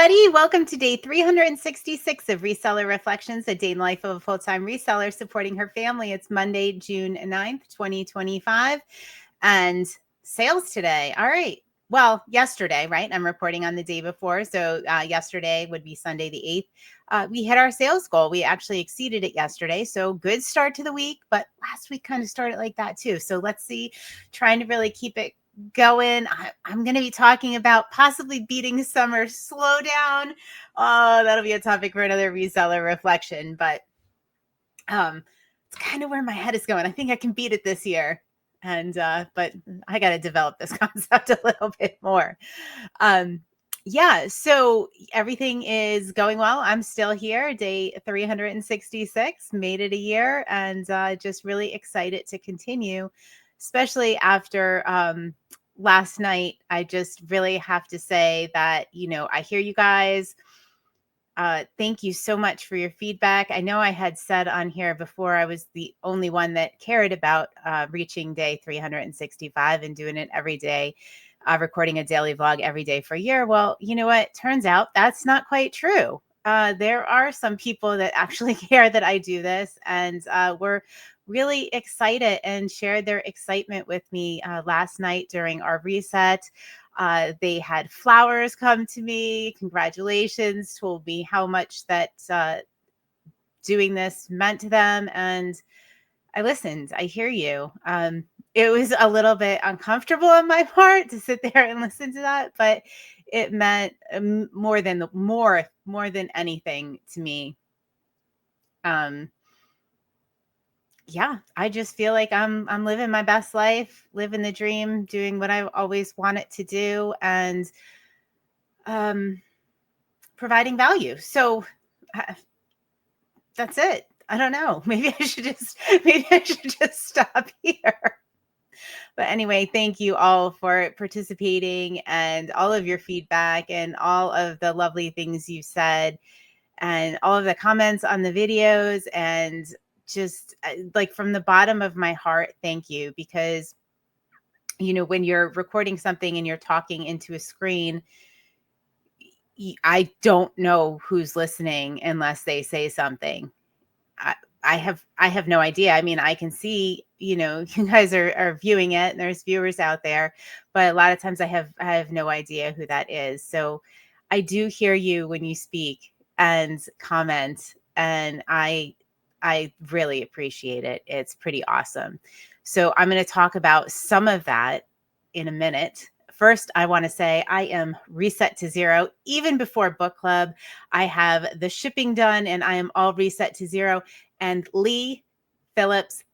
everybody. Welcome to day 366 of Reseller Reflections, a day in the life of a full-time reseller supporting her family. It's Monday, June 9th, 2025, and sales today. All right. Well, yesterday, right? I'm reporting on the day before. So yesterday would be Sunday the 8th. We hit our sales goal. We actually exceeded it yesterday. So good start to the week, but last week kind of started like that too. So let's see, trying to really keep it going. I'm going to be talking about possibly beating summer slowdown. Oh, that'll be a topic for another reseller reflection, but it's kind of where my head is going. I think I can beat it this year. And but I got to develop this concept a little bit more. Yeah, so everything is going well. I'm still here, day 366, made it a year, and just really excited to continue, especially after last night. I just really have to say that, I hear you guys. Thank you so much for your feedback. I know I had said on here before I was the only one that cared about reaching day 365 and doing it every day, recording a daily vlog every day for a year. Well, you know what? Turns out that's not quite true. There are some people that actually care that I do this, and were really excited and shared their excitement with me last night during our reset. They had flowers come to me, congratulations, told me how much that doing this meant to them. And I listened. I hear you. It was a little bit uncomfortable on my part to sit there and listen to that, but it meant more than anything to me. Yeah, I just feel like I'm living my best life, living the dream, doing what I've always wanted to do, and providing value. So that's it. I don't know. Maybe I should just stop here. But anyway, thank you all for participating and all of your feedback and all of the lovely things you said and all of the comments on the videos, and just like from the bottom of my heart, thank you. Because, when you're recording something and you're talking into a screen, I don't know who's listening unless they say something. I have no idea. I mean, I can see, you guys are viewing it and there's viewers out there, but a lot of times I have no idea who that is. So I do hear you when you speak and comment, and I really appreciate it. It's pretty awesome. So I'm going to talk about some of that in a minute. First, I want to say I am reset to zero. Even before book club, I have the shipping done and I am all reset to zero. And Lee Phillips,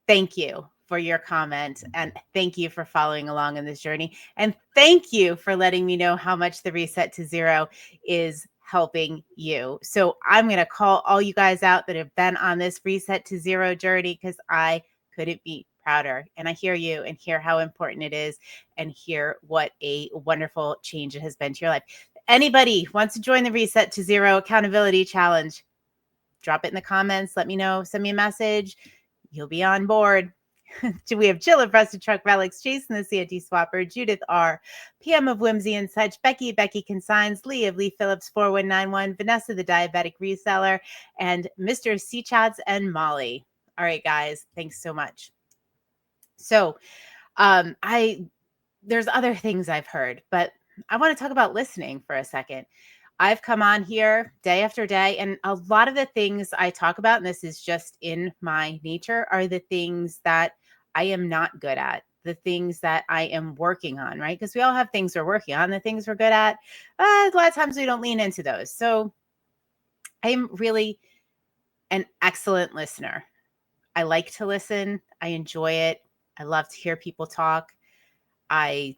thank you for your comment. And thank you for following along in this journey. And thank you for letting me know how much the reset to zero is helping you. So I'm going to call all you guys out that have been on this reset to zero journey, because I couldn't be prouder. And I hear you and hear how important it is and hear what a wonderful change it has been to your life. Anybody wants to join the Reset to Zero Accountability Challenge, drop it in the comments. Let me know. Send me a message. You'll be on board. We have Jill of Rusted Truck Relics, Jason the CNT Swapper, Judith R, PM of Whimsy and Such, Becky Consigns, Lee of Lee Phillips 4191, Vanessa the Diabetic Reseller, and Mr. C Chats and Molly. All right, guys, thanks so much. So there's other things I've heard, but I want to talk about listening for a second. I've come on here day after day, and a lot of the things I talk about, and this is just in my nature, are the things that I am not good at, the things that I am working on, right? Because we all have things we're working on, the things we're good at. A lot of times we don't lean into those. So I'm really an excellent listener. I like to listen. I enjoy it. I love to hear people talk. I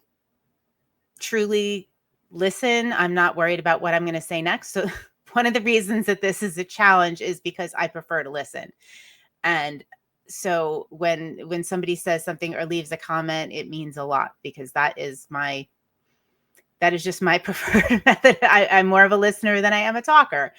truly listen. I'm not worried about what I'm going to say next. So one of the reasons that this is a challenge is because I prefer to listen. And so when somebody says something or leaves a comment, it means a lot, because that is just my preferred method. I'm more of a listener than I am a talker.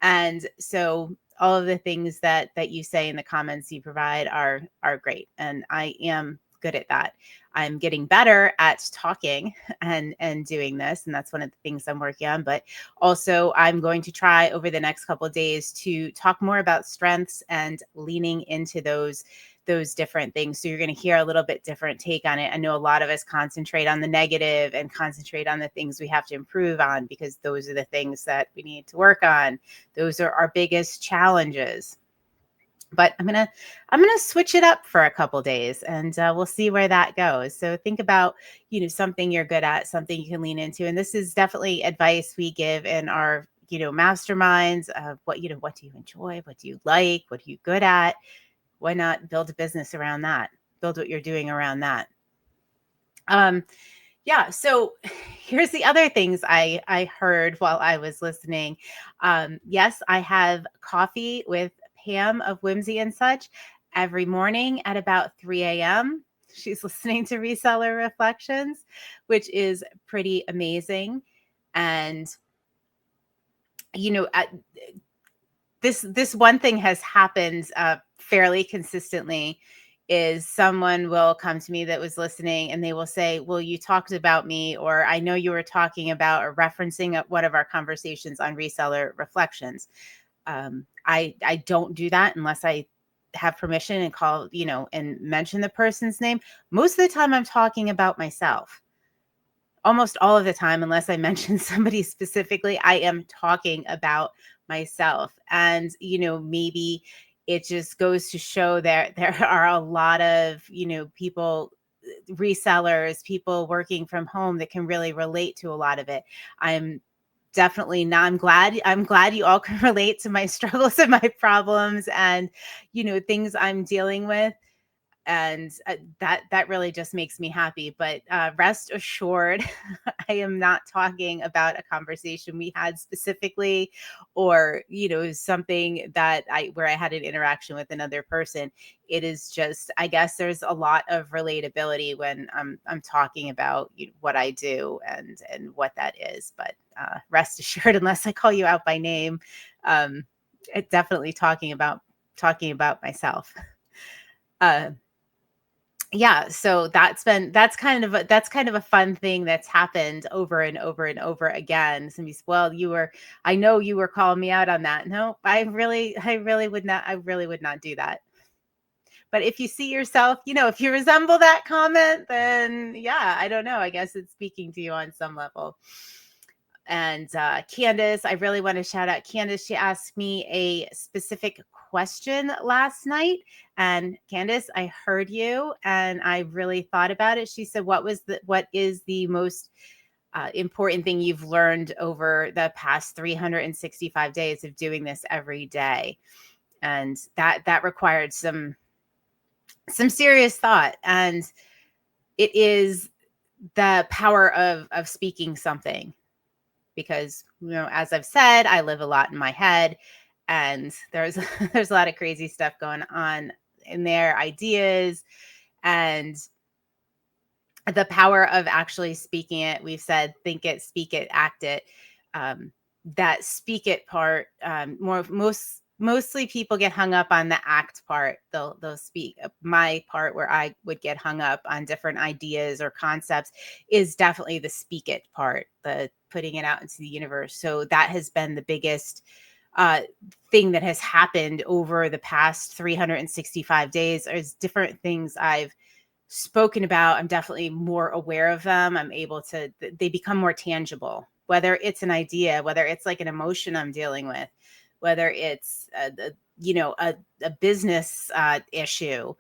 And so all of the things that you say in the comments you provide are great. And I am good at that. I'm getting better at talking and doing this, and that's one of the things I'm working on. But also, I'm going to try over the next couple of days to talk more about strengths and leaning into those different things. So you're going to hear a little bit different take on it. I know a lot of us concentrate on the negative and concentrate on the things we have to improve on, because those are the things that we need to work on. Those are our biggest challenges. But I'm gonna switch it up for a couple days, and we'll see where that goes. So think about, something you're good at, something you can lean into. And this is definitely advice we give in our, masterminds. What do you enjoy? What do you like? What are you good at? Why not build a business around that? Build what you're doing around that. Yeah. So here's the other things I heard while I was listening. Yes, I have coffee with Pam of Whimsy and Such every morning at about 3 a.m. She's listening to Reseller Reflections, which is pretty amazing. And, at this one thing has happened fairly consistently, is someone will come to me that was listening and they will say, well, you talked about me, or I know you were talking about or referencing one of our conversations on Reseller Reflections. I don't do that unless I have permission and call, and mention the person's name. Most of the time I'm talking about myself. Almost all of the time, unless I mention somebody specifically, I am talking about myself. And, maybe it just goes to show that there are a lot of, people, resellers, people working from home that can really relate to a lot of it. I'm definitely not. I'm glad you all can relate to my struggles and my problems and, things I'm dealing with. And that really just makes me happy. But rest assured, I am not talking about a conversation we had specifically, or something that where I had an interaction with another person. It is just, I guess there's a lot of relatability when I'm talking about what I do and what that is. But rest assured, unless I call you out by name, definitely talking about myself. Yeah, so that's kind of a fun thing that's happened over and over and over again. Somebody says, well, I know you were calling me out on that. No, I really would not do that. But if you see yourself, if you resemble that comment, then yeah, I don't know. I guess it's speaking to you on some level. And Candace, I really want to shout out Candace. She asked me a specific question last night. And Candace, I heard you and I really thought about it. She said, what is the most important thing you've learned over the past 365 days of doing this every day? And that required some serious thought. And it is the power of speaking something. Because, as I've said, I live a lot in my head, and there's a lot of crazy stuff going on in there, ideas, and the power of actually speaking it. We've said, think it, speak it, act it. That speak it part, mostly people get hung up on the act part. They'll speak. My part, where I would get hung up on different ideas or concepts, is definitely the speak it part, the putting it out into the universe. So that has been the biggest thing that has happened over the past 365 days. There's different things I've spoken about. I'm definitely more aware of them. I'm able to, they become more tangible, whether it's an idea, whether it's like an emotion I'm dealing with, whether it's a business issue.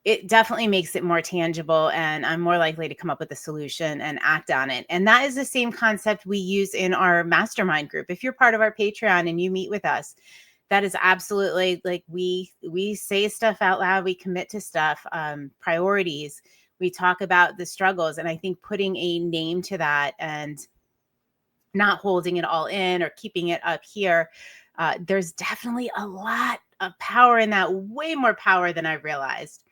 It definitely makes it more tangible, and I'm more likely to come up with a solution and act on it. And that is the same concept we use in our mastermind group. If you're part of our Patreon and you meet with us, that is absolutely, like, we say stuff out loud, we commit to stuff, priorities, we talk about the struggles. And I think putting a name to that and not holding it all in or keeping it up here, there's definitely a lot of power in that, way more power than I realized.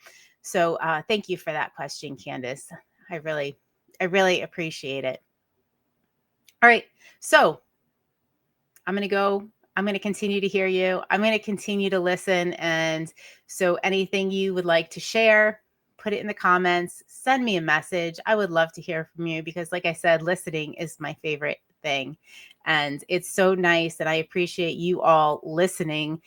So thank you for that question, Candace. I really appreciate it. All right. So I'm going to continue to hear you. I'm going to continue to listen. And so anything you would like to share, put it in the comments, send me a message. I would love to hear from you because, like I said, listening is my favorite thing. And it's so nice. And I appreciate you all listening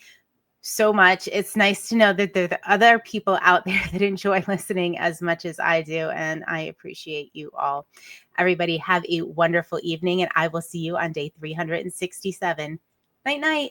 so much. It's nice to know that there are other people out there that enjoy listening as much as I do. And I appreciate you all. Everybody have a wonderful evening, and I will see you on day 367. Night, night.